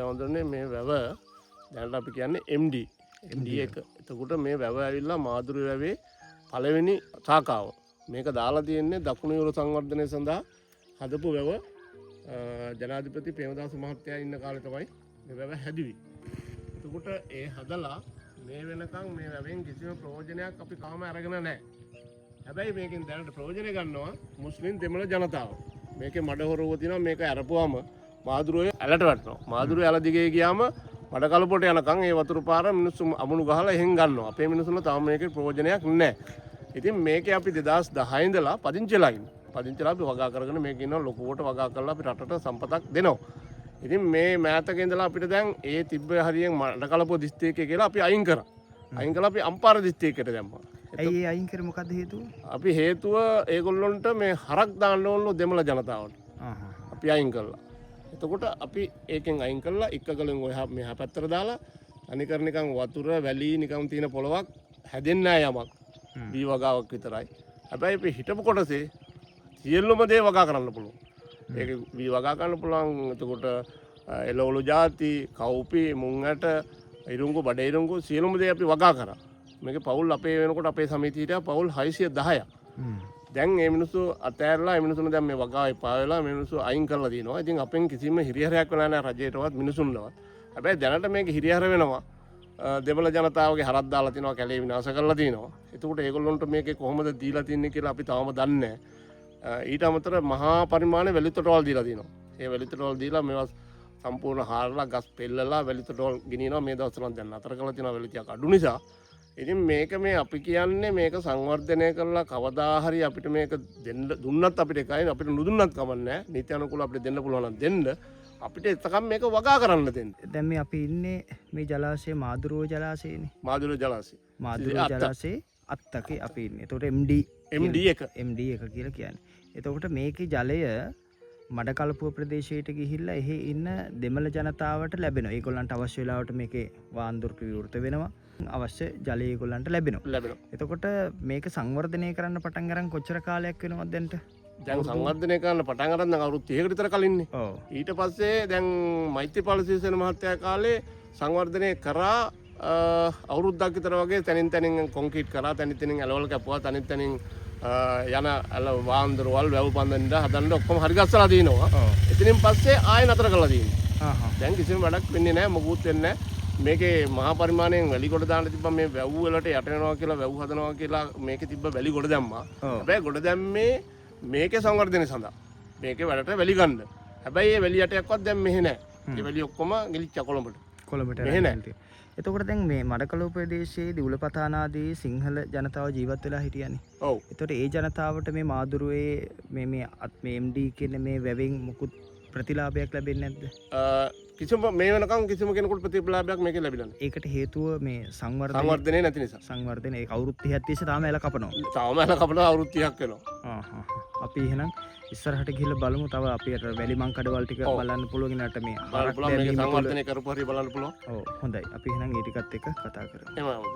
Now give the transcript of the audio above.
වන්දනේ මේ වැව දැනට අපි කියන්නේ MD එක. එතකොට මේ වැව ඇවිල්ලා මාදුරු වැවේ පළවෙනි ශාඛාව. මේක දාලා තියෙන්නේ දකුණු යුර සංවර්ධනය සඳහා හදපු වැව. ජනාධිපති ප්‍රේමදාස මහත්තයා ඉන්න කාලේ තමයි මේ වැව හැදුවේ. එතකොට ඒ හදලා මේ වෙනකන් මේ වැවෙන් කිසිම ප්‍රයෝජනයක් අපි තාම අරගෙන නැහැ. හැබැයි මේකෙන් දැනට ප්‍රයෝජන ගන්නවා මුස්ලිම් දෙමළ ජනතාව. මේකේ මඩ හොරව තියෙනවා. මේක අරපුවාම මාදුරුවේ ඇලට වැටෙනවා. මාදුරුවේ ඇල දිගේ ගියාම මඩ කලපොට යනකම් ඒ වතුර පාර මිනිස්සු අමුණු ගහලා එහෙන් ගන්නවා. අපේ මිනිස්සුන්ට තාම මේකේ ප්‍රයෝජනයක් නැහැ. ඉතින් මේකේ අපි 2010 ඉඳලා පදිංචිලා ඉන්නවා. පදිංචිලා අපි වගා කරගෙන මේක ඉන්නවා ලොකුවට වගා කරලා අපි රටට සම්පතක් දෙනවා. ඉතින් මේ මෑතක ඉඳලා අපිට දැන් ඒ තිබ්බ හරියෙන් මඩ කලපො දිස්ත්‍රික්කය කියලා අපි අයින් කරා. අයින් කළා අපි අම්පාර දිස්ත්‍රික්කයට දැම්මා. ඇයි ඒ අයින් කරේ මොකද්ද හේතුව? අපි හේතුව ඒගොල්ලොන්ට මේ හරක් දාන්න ඕනලු දෙමළ ජනතාවට. අපි අයින් කළා. එතකොට අපි ඒකෙන් අයින් කළා එක්කගලෙන් ඔය මෙහා පැත්තට දාලා අනිකර නිකන් වතුර වැලි නිකන් තියෙන පොලවක් හැදෙන්නේ නැහැ යමක්. වී වගාවක් විතරයි. හැබැයි අපි හිටපු කොටසේ සියලුම දේ වගා කරන්න පුළුවන්. ඒක වී වගා කරන්න පුළුවන්. එතකොට එළවලු ಜಾති, කවුපි, මුං ඇට, ඉරුංගු, බඩ ඉරුංගු සියලුම දේ අපි වගා කරා. මේක පවුල් අපේ වෙනකොට අපේ සමිතියට පවුල් 610ක්. දැන් මේ මිනිස්සු අතෑරලා මේ මිනිස්සුන් දැන් මේ වගාව එපා වෙලා මේ මිනිස්සු අයින් කරලා දිනවා. ඉතින් අපෙන් කිසිම හිරිහැරයක් වෙලා නැහැ රජයටවත් මිනිසුන්ලවත්. හැබැයි දැනට මේක හිරිහැර වෙනවා. දෙමළ ජනතාවගේ හරක් දාලා තිනවා, කැලේ විනාශ කරලා තිනවා. එතකොට ඒගොල්ලොන්ට මේකේ කොහොමද දීලා තින්නේ කියලා අපි තාම දන්නේ නැහැ. ඊට අමතරව මහා පරිමාණයේ වැලිතොටවල් දීලා තිනවා. ඒ වැලිතොටවල් දීලා මේවා සම්පූර්ණ හාරලා ගස් පෙල්ලලා වැලිතොටවල් ගෙනියනවා. මේ දවස්වල දැන් නතර කරලා තිනවා වැලිතියක් අඩු නිසා. ඉතින් මේක මේ අපි කියන්නේ මේක සංවර්ධනය කරලා කවදා හරි අපිට මේක දුන්නත් අපිට එකයි අපිට නුදුන්නත් කමන්නේ නීති අනුකූල අපිට දෙන්න පුළුවන් නම් දෙන්න අපිට එතකම් මේක වගා කරන්න දෙන්න. දැන් මේ අපි ඉන්නේ මේ ජලාශය මාදුරුව ජලාශයනේ. මාදුරුව ජලාශය. මාදුරුව ජලාශයේ අත්තකේ අපි ඉන්නේ. එතකොට MD එක කියලා කියන්නේ. එතකොට මේකේ ජලය මඩ කලපුව ප්‍රදේශයට ගිහිල්ලා එහි ඉන්න දෙමළ ජනතාවට ලැබෙනවා. ඒගොල්ලන්ට අවශ්‍ය වෙලාවට මේකේ වාන්දුරට විවෘත වෙනවා. අවශ්‍ය ජලය ඒගොල්ලන්ට ලැබෙනවා. එතකොට මේක සංවර්ධනය කරන්න පටන් ගන්න කොච්චර කාලයක් වෙනවද දැන්ට? දැන් සංවර්ධනය කරන්න පටන් ගන්න නම් අවුරුදු 30කට විතර කලින්නේ. ඊට පස්සේ දැන් මෛත්‍රීපාල සිරිසේන මහත්තයා කාලේ සංවර්ධනය කරා අවුරුද්දක් විතර වගේ තනින් තනින් කොන්ක්‍රීට් කරා, තනින් තනින් ඇලවල කැපුවා, තනින් තනින් යන අල වාන්දරවල් වැව් බඳින්න හදන්න ඔක්කොම හරි ගස්සලා දිනවා. එතනින් පස්සේ ආයෙ නතර කරලා දිනවා. දැන් කිසිම වැඩක් වෙන්නේ නැහැ, මොකුත් වෙන්නේ නැහැ. මේකේ මහා පරිමාණයෙන් වැලි ගොඩ දාන්න තිබ්බා. මේ වැව් වලට යට වෙනවා කියලා වැව් හදනවා කියලා මේකේ තිබ්බ වැලි ගොඩ දැම්මා. හැබැයි ගොඩ දැම්මේ මේකේ සංවර්ධනය සඳහා. මේකේ වැඩට වැලි ගන්න. හැබැයි මේ වැලි යටයක්වත් දැන් මෙහෙ නැහැ. මේ වැලි ඔක්කොම ගිලිච්ච කොළඹට මෙහෙ නැහැ. එතකොට දැන් මේ මඩකලුව ප්‍රදේශයේ දිවුලපතානාදී සිංහල ජනතාව ජීවත් වෙලා හිටියනේ. ඔව්. එතකොට ඒ ජනතාවට මේ මාදුරුවේ මේ MD කියන මේ වැවෙන් මුකුත් ප්‍රතිලාභයක් ලැබෙන්නේ නැද්ද? කිසිම මේ වෙනකන් කිසිම කෙනෙකුට ප්‍රතිලාභයක් මේකේ ලැබිලා නැහැ. ඒකට හේතුව මේ සංවර්ධනය නැති නිසා. සංවර්ධනය ඒක අවුරුදු 30ක් තිස්සේ තාම ඇල කපනවා. තාම ඇල කපනවා අවුරුදු 30ක් වෙනවා. අපි එහෙනම් ඉස්සරහට ගිහිල්ලා බලමු. තව අපිට වැලිමං කඩවල් ටික බලන්න පුළුවන් නට මේ බලන්න පුළුවන් මේක සංවර්ධනය කරපු හරිය බලන්න පුළුවන්. ඔව් හොඳයි. අපි එහෙනම් ඒ ටිකත් එක්ක කතා කරමු. එහෙමයි.